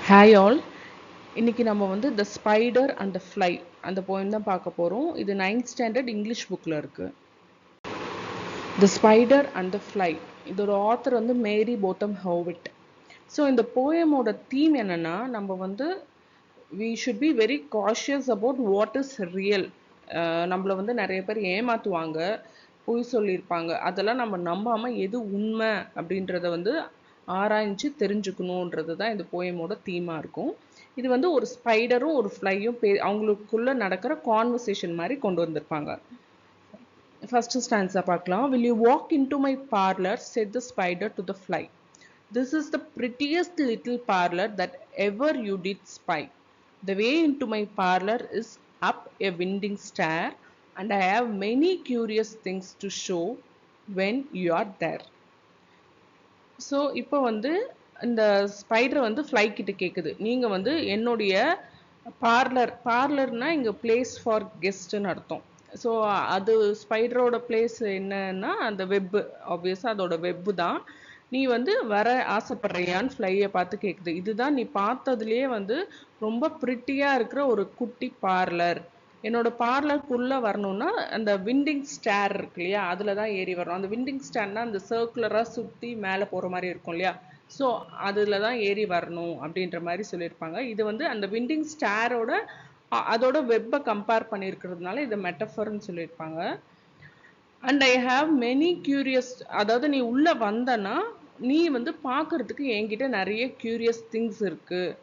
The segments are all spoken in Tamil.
Hi all. இன்னைக்கு நம்ம வந்து த ஸ்பைடர் அண்ட் த ஃப்ளை அந்த போயம் தான் பார்க்க போகிறோம். இது 9th ஸ்டாண்டர்ட் இங்கிலீஷ் புக்கில் இருக்குது. த ஸ்பைடர் அண்ட் த ஃப்ளை, இதோட ஆத்தர் வந்து மேரி போத்தம் ஹோவிட். ஸோ இந்த போயமோட தீம் என்னென்னா, நம்ம வந்து we should be very cautious about what is real. நம்மளை வந்து நிறைய பேர் ஏமாற்றுவாங்க, பொய் சொல்லியிருப்பாங்க. அதெல்லாம் நம்ம நம்பாமல் எது உண்மை அப்படின்றத வந்து ஆராய்ஞ்சு தெரிஞ்சுக்கணுன்றது தான் இந்த போயமோட தீமாக இருக்கும். இது வந்து ஒரு ஸ்பைடரும் ஒரு ஃப்ளையும் அவங்களுக்குள்ள நடக்கிற கான்வர்சேஷன் மாதிரி கொண்டு வந்திருப்பாங்க. ஃபர்ஸ்ட் ஸ்டான்ஸா பார்க்கலாம். Will you walk into my parlor, said the spider to the fly. This is the prettiest little parlor that ever you did spy. The way into my parlor is up a winding stair, and I have many curious things to show when you are there. So இப்போ வந்து இந்த ஸ்பைடர் வந்து ஃப்ளை கிட்ட கேட்குது, நீங்கள் வந்து என்னுடைய பார்லர்னா இங்கே பிளேஸ் ஃபார் கெஸ்ட்டுன்னு அர்த்தம். ஸோ அது ஸ்பைடரோட பிளேஸ் என்னன்னா அந்த வெப்பு, ஆப்வியஸாக அதோட வெப்பு தான். நீ வந்து வர ஆசைப்படுறியான்னு ஃப்ளையை பார்த்து கேட்குது. இதுதான் நீ பார்த்ததுலேயே வந்து ரொம்ப ப்ரிட்டியாக இருக்கிற ஒரு குட்டி பார்லர். என்னோட பார்லருக்குள்ளே வரணும்னா அந்த விண்டிங் ஸ்டேர் இருக்கு இல்லையா, அதில் தான் ஏறி வரணும். அந்த விண்டிங் ஸ்டேர்னா அந்த சர்க்குலராக சுற்றி மேலே போகிற மாதிரி இருக்கும் இல்லையா, ஸோ அதில் தான் ஏறி வரணும் அப்படின்ற மாதிரி சொல்லியிருப்பாங்க. இது வந்து அந்த விண்டிங் ஸ்டேரோட அதோட வெப்பை கம்பேர் பண்ணியிருக்கிறதுனால இதை மெட்டஃபர்னு சொல்லியிருப்பாங்க. And I have many curious, அதாவது நீ உள்ளே வந்தனா நீ வந்து பார்க்கறதுக்கு என்கிட்ட நிறைய கியூரியஸ் திங்ஸ் இருக்குது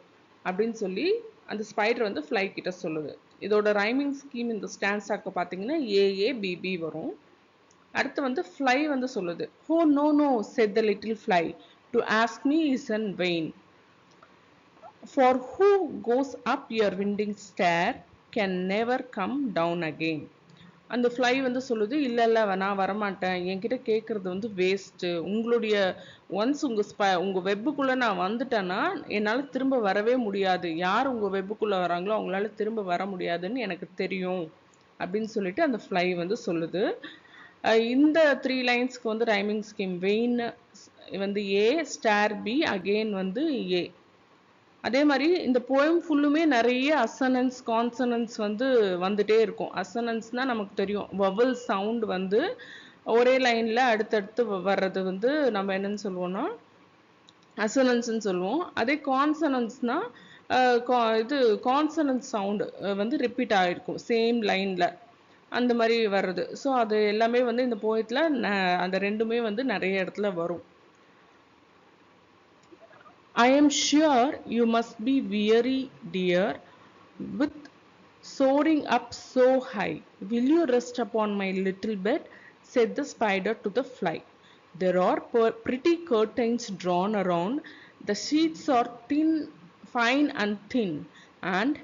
அப்படின்னு சொல்லி அந்த ஸ்பைடர் வந்து ஃப்ளை கிட்ட சொல்லுது. இதோட ரைமிங் ஸ்கீம் இந்த ஸ்டான்ஸாக்கு பார்த்தீங்கன்னா ஏஏபிபி வரும். அடுத்து வந்து ஃப்ளை வந்து சொல்லுது, oh no no said the little fly, to ask me is in vain, for who goes up your winding stair can never come down again. அந்த ஃப்ளை வந்து சொல்லுது, இல்லை நான் வரமாட்டேன், என்கிட்ட கேட்குறது வந்து வேஸ்ட்டு. உங்களுடைய ஒன்ஸ் உங்கள் வெப்புக்குள்ளே நான் வந்துட்டேன்னா என்னால் திரும்ப வரவே முடியாது. யார் உங்கள் வெப்புக்குள்ளே வராங்களோ அவங்களால திரும்ப வர முடியாதுன்னு எனக்கு தெரியும் அப்படின்னு சொல்லிட்டு அந்த ஃப்ளை வந்து சொல்லுது. இந்த 3 லைன்ஸ்க்கு வந்து ரைமிங் ஸ்கீம் வெயின் வந்து ஏ, ஸ்டார் பி, அகெயின் வந்து ஏ. அதே மாதிரி இந்த போயம் ஃபுல்லுமே நிறைய அசனன்ஸ் கான்சனன்ஸ் வந்து வந்துட்டே இருக்கும். அசனன்ஸ்னால் நமக்கு தெரியும், வவல் சவுண்ட் வந்து ஒரே லைனில் அடுத்தடுத்து வர்றது வந்து நம்ம என்னன்னு சொல்லுவோம்னா அசனன்ஸ்ன்னு சொல்லுவோம். அதே கான்சனன்ஸ்னால் இது கான்சனன்ஸ் சவுண்டு வந்து ரிப்பீட் ஆகிருக்கும் சேம் லைனில், அந்த மாதிரி வர்றது. ஸோ அது எல்லாமே வந்து இந்த போயத்தில் அந்த ரெண்டுமே வந்து நிறைய இடத்துல வரும். I am sure you must be weary, dear, with soaring up so high. Will you rest upon my little bed? Said the spider to the fly. There are pretty curtains drawn around. The sheets are fine and thin. And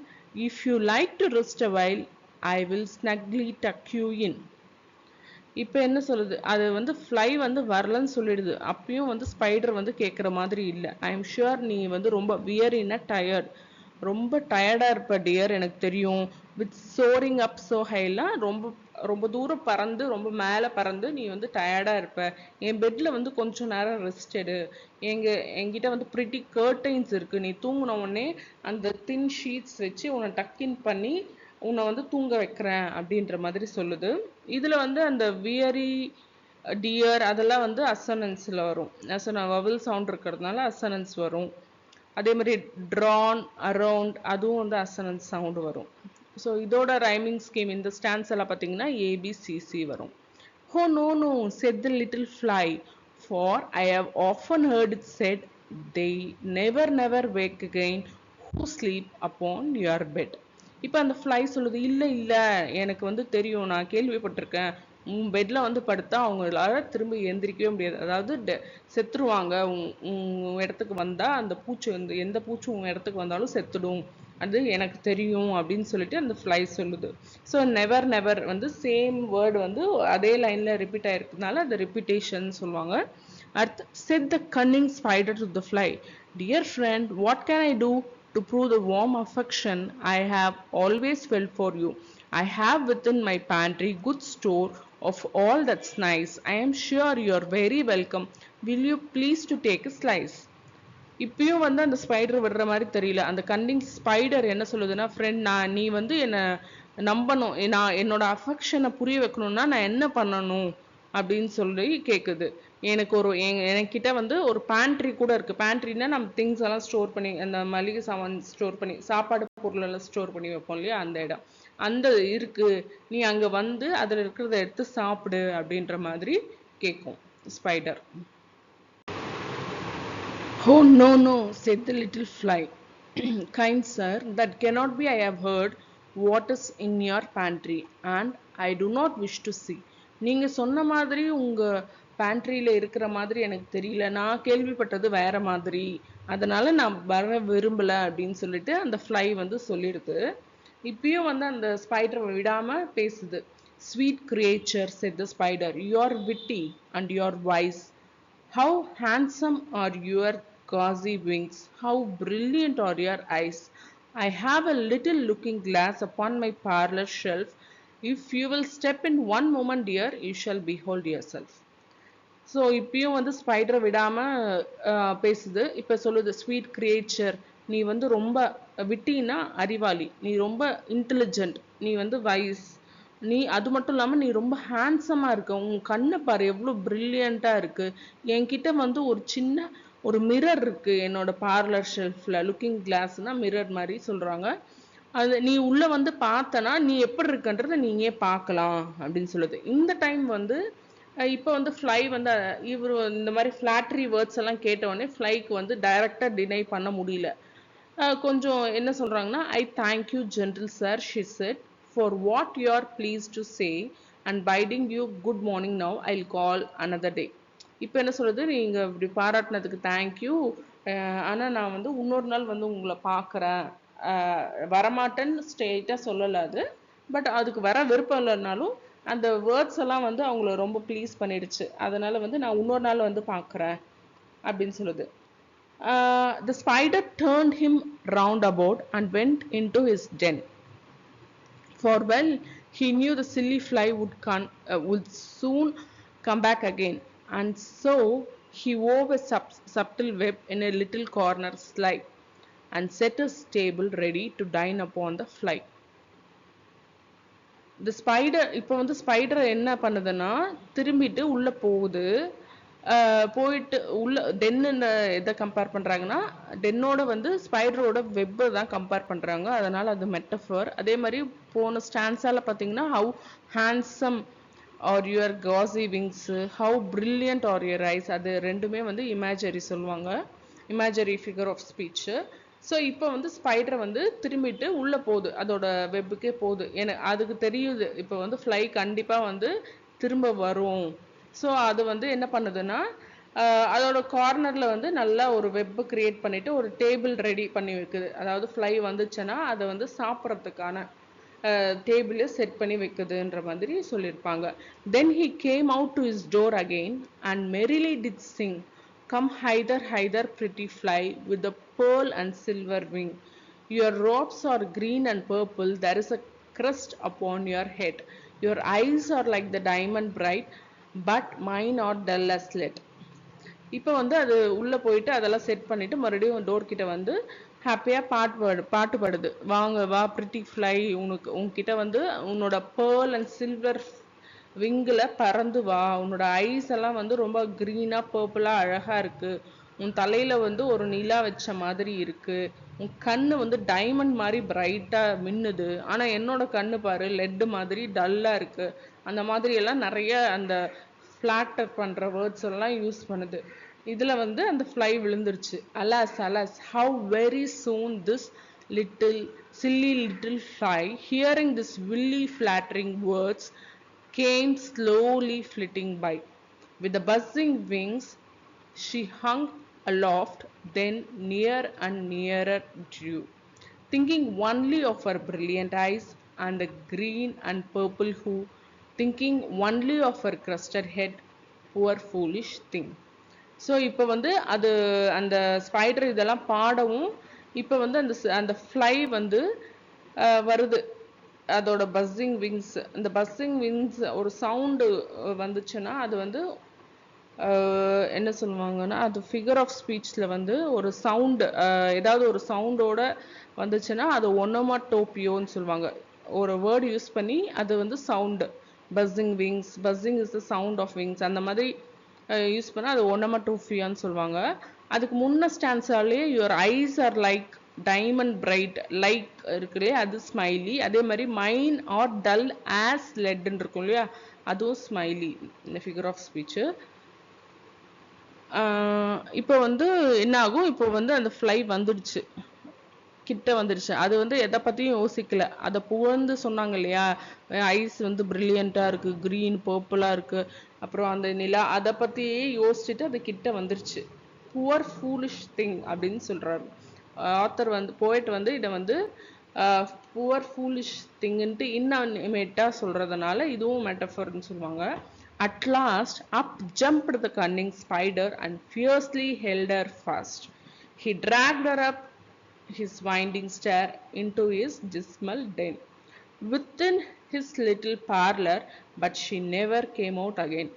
if you like to rest a while, I will snugly tuck you in. இப்போ என்ன சொல்லுது, அது வந்து ஃப்ளை வந்து வரலன்னு சொல்லிடுது. அப்பயும் வந்து ஸ்பைடர் வந்து கேட்குற மாதிரி இல்லை. ஐ எம் ஷுர் நீ வந்து ரொம்ப வியரின்னா டயர்ட், ரொம்ப டயர்டாக இருப்ப டியர், எனக்கு தெரியும். வித் சோரிங் அப் ஸோ ஹைலாம் ரொம்ப ரொம்ப தூரம் பறந்து ரொம்ப மேலே பறந்து நீ வந்து டயர்டாக இருப்ப. என் பெட்டில் வந்து கொஞ்சம் நேரம் ரெஸ்ட் எடு. என்கிட்ட வந்து ப்ரிட்டி கர்டைன்ஸ் இருக்குது. நீ தூங்கின உடனே அந்த தின் ஷீட்ஸ் வச்சு உன்னை டக்கின் பண்ணி உன்னை வந்து தூங்க வைக்கிறேன் அப்படின்ற மாதிரி சொல்லுது. இதில் வந்து அந்த வியரி, டியர் அதெல்லாம் வந்து அசனன்ஸில் வரும். வவல் சவுண்ட் இருக்கிறதுனால அசனன்ஸ் வரும். அதே மாதிரி ட்ரான், அரவுண்ட் அதுவும் வந்து அசனன்ஸ் சவுண்டு வரும். ஸோ இதோட ரைமிங் ஸ்கீம் இந்த ஸ்டான்ஸ் எல்லாம் பார்த்தீங்கன்னா ஏபிசிசி வரும். Oh no no said the little fly, for I have often heard it said, they never wake again who sleep upon your bed. இப்போ அந்த ஃப்ளை சொல்லுது, இல்லை எனக்கு வந்து தெரியும், நான் கேள்விப்பட்டிருக்கேன், உன் பெட்டில் வந்து படுத்தா அவங்களால திரும்ப எந்திரிக்கவே முடியாது, அதாவது செத்துருவாங்க. உன் இடத்துக்கு வந்தால் அந்த பூச்சி வந்து எந்த பூச்சி உன் இடத்துக்கு வந்தாலும் செத்துடும், அது எனக்கு தெரியும் அப்படின்னு சொல்லிட்டு அந்த ஃப்ளை சொல்லுது. ஸோ நெவர் வந்து சேம் வேர்டு வந்து அதே லைனில் ரிப்பீட் ஆகிருக்கிறதுனால அது ரிப்பீட்டேஷன் சொல்லுவாங்க. அடுத்து said the cunning spider to the fly, dear friend, what can I do to prove the warm affection I have always felt for you? I have within my pantry good store of all that's nice. I am sure you are very welcome. Will you please to take a slice? இப்பயும் வந்து அந்த ஸ்பைடர் விடுற மாதிரி தெரியல. அந்த கன்னிங் ஸ்பைடர் என்ன சொல்லுதுன்னா, ஃப்ரெண்ட் நீ வந்து என்ன நம்பணும். நான் என்னோட அஃபெக்ஷனை புரிய வைக்கணும்னா நான் என்ன பண்ணணும் அப்படின்னு சொல்லி கேக்குது. எனக்கு என்கிட்ட வந்து ஒரு பேண்ட்ரி கூட இருக்கு. பேண்ட்ரினா நம்ம திங்ஸ் எல்லாம் ஸ்டோர் பண்ணி அந்த மளிகை சாமான் ஸ்டோர் பண்ணி சாப்பாடு பொருள் எல்லாம் ஸ்டோர் பண்ணி வைப்போம் இல்லையா, அந்த இடம் அந்த இருக்கு. நீ அங்க வந்து அதுல இருக்கிறத எடுத்து சாப்பிடு அப்படின்ற மாதிரி கேட்கும் spider. Oh, no, no, said the little fly. Kind sir, that cannot be. I have heard what is in your pantry, and I do not wish to see. நீங்க சொன்ன மாதிரி உங்க பேண்ட்ரியில இருக்கிற மாதிரி எனக்கு தெரியல. நான் கேள்விப்பட்டது வேற மாதிரி. அதனால நான் வர விரும்பல அப்படின்னு சொல்லிட்டு அந்த ஃப்ளை வந்து சொல்லிடுது. இப்பயும் வந்து அந்த ஸ்பைடர் விடாம பேசுது. Sweet creature, said the spider, you are witty and you are wise. How handsome are your gauzy wings! How brilliant are your eyes! I have a little looking glass upon my parlour shelf. If you will step in one moment, dear, you shall behold yourself. So இப்பயும் வந்து ஸ்பைடரை விடாம பேசுது. இப்போ சொல்லுது, ஸ்வீட் கிரியேச்சர், நீ வந்து ரொம்ப விட்டினா அறிவாளி, நீ ரொம்ப இன்டெலிஜென்ட், நீ வந்து வைஸ், நீ அது மட்டும் இல்லாம நீ ரொம்ப ஹேண்ட்ஸமா இருக்க, உன் கண்ணை பாரு எவ்வளோ பிரில்லியண்டா இருக்கு. என்கிட்ட வந்து ஒரு சின்ன ஒரு மிரர் இருக்கு என்னோட பார்லர் ஷெல்ஃப்ல. லுக்கிங் கிளாஸ்னா மிரர் மாதிரி சொல்றாங்க. அது நீ உள்ள வந்து பார்த்தனா நீ எப்படி இருக்குன்றத நீயே பார்க்கலாம் அப்படின்னு சொல்லுது. இந்த டைம் வந்து இப்போ வந்து ஃப்ளை வந்து இவர் இந்த மாதிரி ஃப்ளாட்ரி வேர்ட்ஸ் எல்லாம் கேட்ட உடனே ஃப்ளைக்கு வந்து டைரக்டா டினை பண்ண முடியல. கொஞ்சம் என்ன சொல்றாங்கன்னா, I thank you gentle sir, she said, for what you are please to say and finding you good morning now I call another day. இப்போ என்ன சொல்றது, நீங்க இப்படி பாராட்டினதுக்கு தேங்க்யூ, ஆனா நான் வந்து இன்னொரு நாள் வந்து உங்களை பார்க்குறேன், வரமாட்டேன்னு ஸ்ட்ரெயிட்டா சொல்லல அது, பட் அதுக்கு வர விருப்பம் இல்லைனாலும் அந்த வேர்ட்ஸ் எல்லாம் வந்து அவங்கள ரொம்ப ப்ளீஸ் பண்ணிடுச்சு. அதனால வந்து நான் இன்னொரு நாள் வந்து பார்க்குறேன் அப்படின்னு சொல்லுது. The spider turned him round about and went into his den. For well he knew the silly fly would soon come back again, and so he wove a subtle web in a little corner slide and set his table ready to dine upon the fly. இந்த ஸ்பைடர் இப்போ வந்து ஸ்பைடர் என்ன பண்ணுதுன்னா, திரும்பிட்டு உள்ள போகுது. போயிட்டு உள்ள டென்னு எதை கம்பேர் பண்றாங்கன்னா, டென்னோட வந்து ஸ்பைடரோட வெப்பை தான் கம்பேர் பண்றாங்க. அதனால அது மெட்டஃபர். அதே மாதிரி போன ஸ்டான்ஸால பார்த்தீங்கன்னா, how handsome are your gauzy wings, how brilliant are your eyes, அது ரெண்டுமே வந்து இமேஜரி சொல்லுவாங்க, imagery figure of speech. So இப்போ வந்து ஸ்பைடரை வந்து திரும்பிட்டு உள்ளே போகுது, அதோட வெப்புக்கே போகுது. எனக்கு அதுக்கு தெரியுது இப்போ வந்து ஃப்ளை கண்டிப்பாக வந்து திரும்ப வரும். ஸோ அது வந்து என்ன பண்ணுதுன்னா, அதோட கார்னரில் வந்து நல்லா ஒரு வெப்பு கிரியேட் பண்ணிவிட்டு ஒரு டேபிள் ரெடி பண்ணி வைக்குது. அதாவது ஃப்ளை வந்துச்சுன்னா அதை வந்து சாப்பிட்றதுக்கான டேபிளை செட் பண்ணி வைக்குதுன்ற மாதிரி சொல்லியிருப்பாங்க. Then he came out to his door again and merrily did Singh, come hither, hither, pretty fly, with the pearl and silver wing. Your robes are green and purple, there is a crest upon your head. Your eyes are like the diamond bright, but mine are dull as lead. இப்போ வந்து அது உள்ளே போயிட்டு அதெல்லாம் செட் பண்ணிவிட்டு மறுபடியும் டோர் கிட்ட வந்து ஹாப்பியாக பாட்டு பாடுது. வாங்க வா பிரிட்டி ஃப்ளை, உன்கிட்ட வந்து உன்னோட பேர்ல் அண்ட் சில்வர் விங்கில் பறந்து வா, உன்னோட ஐஸ் எல்லாம் வந்து ரொம்ப க்ரீனாக பர்பிளாக அழகாக இருக்குது, உன் தலையில் வந்து ஒரு நிலா வச்ச மாதிரி இருக்குது, உன் கண்ணு வந்து டைமண்ட் மாதிரி பிரைட்டாக மின்னுது, ஆனால் என்னோட கண்ணு பாரு லெட்டு மாதிரி டல்லாக இருக்குது. அந்த மாதிரி எல்லாம் நிறைய அந்த ஃப்ளாட்டர் பண்ணுற வேர்ட்ஸ் எல்லாம் யூஸ் பண்ணுது. இதில் வந்து அந்த ஃப்ளை விழுந்துருச்சு. Alas alas, how very soon this little silly little fly, hearing this wily flattering words, came slowly flitting by. With the buzzing wings she hung aloft, then near and nearer drew, thinking only of her brilliant eyes and the green and purple hue, thinking only of her crested head, poor foolish thing. So இப்போ வந்து அது அந்த ஸ்பைடர் இதெல்லாம் பாடவும் இப்போ வந்து அந்த ஃப்ளை வந்து வருது, அதோட பஸ்ஸிங் விங்ஸ். அந்த பஸ்ஸிங் விங்ஸ் ஒரு சவுண்டு வந்துச்சுன்னா அது வந்து என்ன சொல்லுவாங்கன்னா அது ஃபிகர் ஆஃப் ஸ்பீச்ல வந்து ஒரு சவுண்ட், ஏதாவது ஒரு சவுண்டோட வந்துச்சுன்னா அது ஒனோமாட்டோபியோன்னு சொல்லுவாங்க. ஒரு வேர்டு யூஸ் பண்ணி அது வந்து sound, buzzing wings, buzzing is the sound of wings, அந்த மாதிரி யூஸ் பண்ணால் அது ஒனோமாட்டோபியான்னு சொல்லுவாங்க. அதுக்கு முன்ன ஸ்டான்ஸாலேயே your eyes are like diamond bright, like இருக்கு இல்லையா, அது ஸ்மைலி. அதே மாதிரி மைன் ஆர் டல் ஆஸ் லெட்ன்னு இருக்கும் இல்லையா, அதுவும் ஸ்மைலி இந்த ஃபிகர் ஆஃப் ஸ்பீச்சு. இப்போ வந்து என்ன ஆகும், இப்போ வந்து அந்த ஃப்ளை வந்துடுச்சு, கிட்ட வந்துடுச்சு. அது வந்து எதை பற்றியும் யோசிக்கல, அதை புகழ்ந்து சொன்னாங்க இல்லையா, ஐஸ் வந்து பிரில்லியண்ட்டாக இருக்குது, க்ரீன் பர்பிளாக இருக்குது, அப்புறம் அந்த நிலா, அதை பற்றியே யோசிச்சுட்டு அது கிட்ட வந்துருச்சு. புவர் ஃபூலிஷ் திங் அப்படின்னு சொல்கிறாரு ஆத்தர் வந்து, போய்ட் வந்து இதை வந்து புவர் ஃபூலிஷ் திங்குன்ட்டு இன்னிமேட்டாக சொல்கிறதுனால இதுவும் மெட்டஃபர்னு சொல்லுவாங்க. At last, up jumped the cunning spider and fiercely held her fast. He dragged her up his winding stair into his dismal den, within his little parlor, but she never came out again.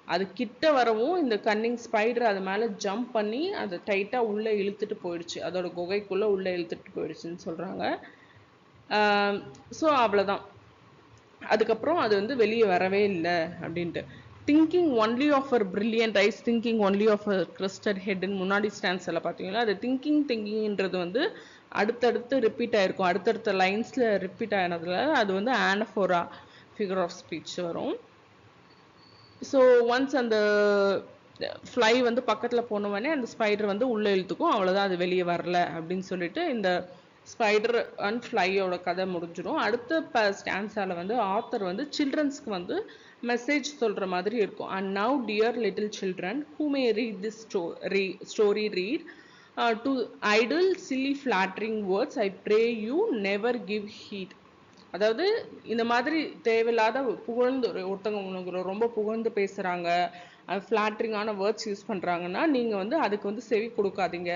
அது கிட்ட வரவும் இந்த கன்னிங் ஸ்பைடர் அது மேலே ஜம்ப் பண்ணி அதை டைட்டாக உள்ளே இழுத்துட்டு போயிடுச்சு, அதோட குகைக்குள்ளே உள்ளே இழுத்துட்டு போயிடுச்சுன்னு சொல்கிறாங்க. ஸோ அவ்வளோதான், அதுக்கப்புறம் அது வந்து வெளியே வரவே இல்லை அப்படின்ட்டு. Thinking only of her brilliant eyes, thinking only of her crested ஹெட்னு முன்னாடி ஸ்டான்ஸில் பார்த்தீங்களா, அது திங்கிங்ன்றது வந்து அடுத்தடுத்து ரிப்பீட் ஆகிருக்கும், அடுத்தடுத்த லைன்ஸில் ரிப்பீட் ஆனதுல அது வந்து ஆனஃபோரா ஃபிகர் ஆஃப் ஸ்பீச் வரும். ஸோ ஒன்ஸ் அந்த ஃப்ளை வந்து பக்கத்தில் போனவொடனே அந்த ஸ்பைடர் வந்து உள்ளே இழுத்துக்கும், அவ்வளோதான், அது வெளியே வரல அப்படின்னு சொல்லிட்டு இந்த ஸ்பைடர் அண்ட் ஃப்ளையோட கதை முடிஞ்சிடும். அடுத்த ஸ்டான்ஸால வந்து ஆத்தர் வந்து சில்ட்ரன்ஸ்க்கு வந்து மெசேஜ் சொல்கிற மாதிரி இருக்கும். And now dear little children who May read this story read to idle chilli flattering words I pray you never give heat. அதாவது இந்த மாதிரி தேவையில்லாத புகழ்ந்து ஒருத்தவங்க உங்களுக்கு ரொம்ப புகழ்ந்து பேசுகிறாங்க, ஃப்ளாட்டரிங்கான வேர்ட்ஸ் யூஸ் பண்ணுறாங்கன்னா நீங்கள் வந்து அதுக்கு வந்து செவி கொடுக்காதீங்க,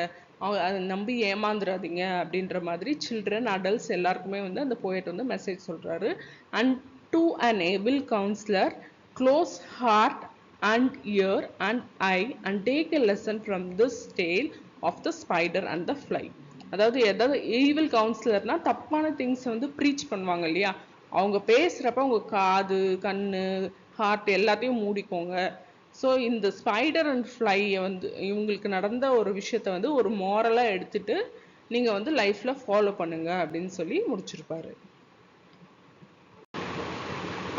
அதை நம்பி ஏமாந்துடாதீங்க அப்படின்ற மாதிரி சில்ட்ரன் அடல்ட்ஸ் எல்லாருக்குமே வந்து அந்த போயட் வந்து மெசேஜ் சொல்கிறாரு. And to an able counsellor close heart and ear and eye and take a lesson from this tale of the spider and the fly. அதாவது ஏதாவது ஈவில் கவுன்சிலர்னா தப்பான திங்ஸ் வந்து ப்ரீச் பண்ணுவாங்க இல்லையா, அவங்க பேசுகிறப்ப அவங்க காது கண்ணு ஹார்ட் எல்லாத்தையும் மூடிக்கோங்க. ஸோ இந்த ஸ்பைடர் அண்ட் ஃப்ளையை வந்து இவங்களுக்கு நடந்த ஒரு விஷயத்த வந்து ஒரு மாரலாக எடுத்துட்டு நீங்கள் வந்து லைஃப்பில் ஃபாலோ பண்ணுங்க அப்படின்னு சொல்லி முடிச்சிருப்பாரு.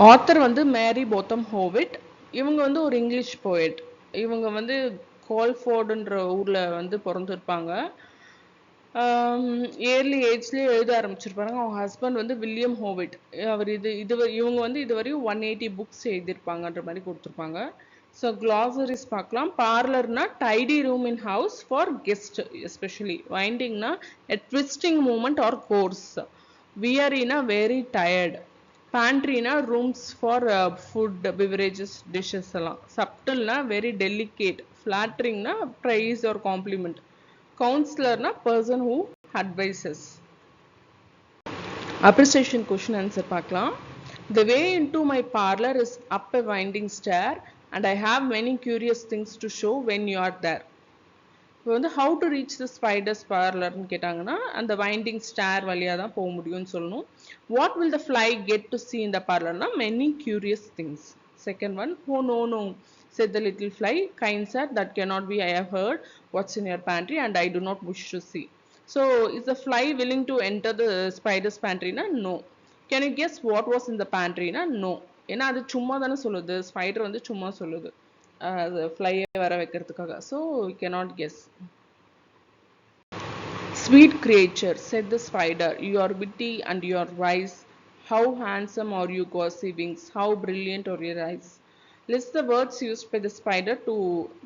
ஆத்தர் வந்து மேரி போத்தம் ஹோவிட். இவங்க வந்து ஒரு இங்கிலீஷ் போயட். இவங்க வந்து கோல்ஃபோர்டுன்ற ஊரில் வந்து பிறந்திருப்பாங்க. ஏர்லி ஏஜ்லேயே எழுத ஆரம்பிச்சிருப்பாங்க. அவங்க ஹஸ்பண்ட் வந்து வில்லியம் ஹோவிட். அவர் இவங்க வந்து இதுவரையும் 180 புக்ஸ் எழுதியிருப்பாங்கன்ற மாதிரி கொடுத்துருப்பாங்க. ஸோ க்ளாசரிஸ் பார்க்கலாம். பார்லர்னா tidy room in house for guest, especially. வைண்டிங்னா a twisting movement or course. வியரினா வெரி டயர்ட். பேண்ட்ரினா rooms for food beverages dishes எல்லாம். சப்டில்னா வெரி டெலிகேட். ஃப்ளாட்டரிங்னா ப்ரைஸ் ஆர் காம்ப்ளிமெண்ட். கவுன்சிலர்னா person who advises. Appreciation question answer பார்க்கலாம். The way into my parlor is up a winding stair and I have many curious things to show when you are there. இப்போ வந்து how to reach the spider's parlorன்னு கேட்டாங்கன்னா அந்த வைண்டிங் ஸ்டேர் வழியாக தான் போக முடியும்னு சொல்லணும். What will the fly get to see in the parlorனா many curious things. Second one, oh no, said the little fly, kind sir, that cannot be, I have heard what's in your pantry and I do not wish to see. So is the fly willing to enter the spider's pantry na? No. Can you guess what was in the pantry na? No. ஏன்னா அது சும்மா தானே சொல்லுது, ஸ்பைடர் வந்து சும்மா சொல்லுது அது ஃப்ளையை வர வைக்கிறதுக்காக. So we cannot guess. Sweet creature, said the spider, you are witty and you are wise. How handsome are you gauzy wings, how brilliant are your eyes. List the words used by the spider to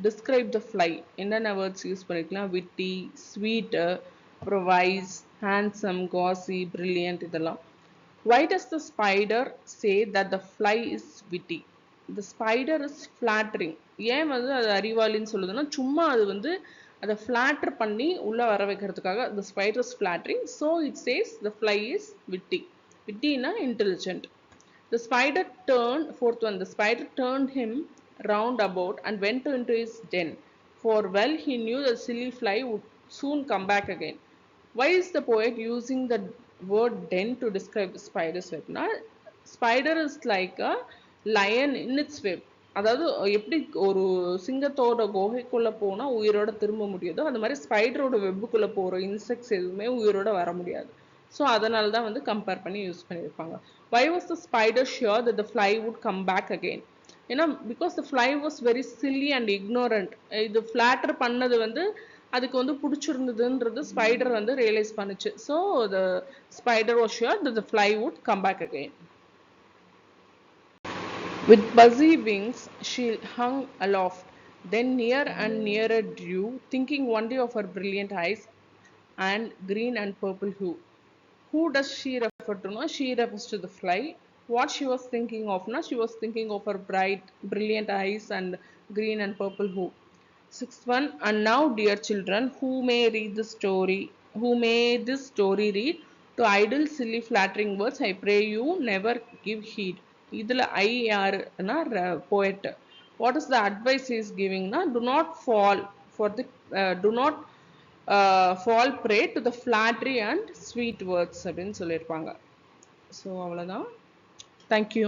describe the fly. என்னென்ன வேர்ட்ஸ் யூஸ் பண்ணிக்கலாம்? witty, sweet, wise, handsome, gauzy, brilliant, இதெல்லாம். Why does the spider say that the fly is witty? The spider is flattering. ஏன் வந்து அது அறிவாளின்னு சொல்லுதுன்னா சும்மா அது வந்து அதை ஃப்ளாட்டர் பண்ணி உள்ளே வர வைக்கிறதுக்காக the spider is flattering. So it says the fly is witty. wittyனா intelligent. The spider turned, fourth one, the spider turned him round about and went into his den, for well he knew the silly fly would soon come back again. Why is the poet using the word den to describe the spider's web? Now, spider is like a lion in its web. அதாவது எப்படி ஒரு சிங்கத்தோட குகைக்குள்ள போனா உயிரோட திரும்ப முடியுதோ அந்த மாதிரி ஸ்பைடரோட வெப்புக்குள்ள போற இன்செக்ட்ஸ் எதுவுமே உயிரோட வர முடியாது. ஸோ அதனால தான் வந்து கம்பேர் பண்ணி யூஸ் பண்ணியிருப்பாங்க. Why was the spider sure that the fly would come back again? ஏன்னா because the fly was very silly and ignorant. இது ஃபிளாட்டர் பண்ணது வந்து அதுக்கு வந்து பிடிச்சிருந்ததுன்றது ஸ்பைடர் வந்து ரியலைஸ் பண்ணுச்சு. So the spider was sure that the fly would come back again. With buzzy wings she hung aloft, then near and nearer drew, thinking only of her brilliant eyes and green and purple hue. Who does she refer to? No, she refers to the fly. What she was thinking of? No, she was thinking of her bright, brilliant eyes and green and purple hue. Sixth one, and now, dear children, who may this story read, to idle, silly, flattering words, I pray you never give heed. இதில் ஐ யாருன்னா poet. What is the advice he is giving? Na? Do not fall prey to the flattery and sweet words அப்படின்னு சொல்லியிருப்பாங்க. ஸோ அவ்வளோதான். தேங்க்யூ.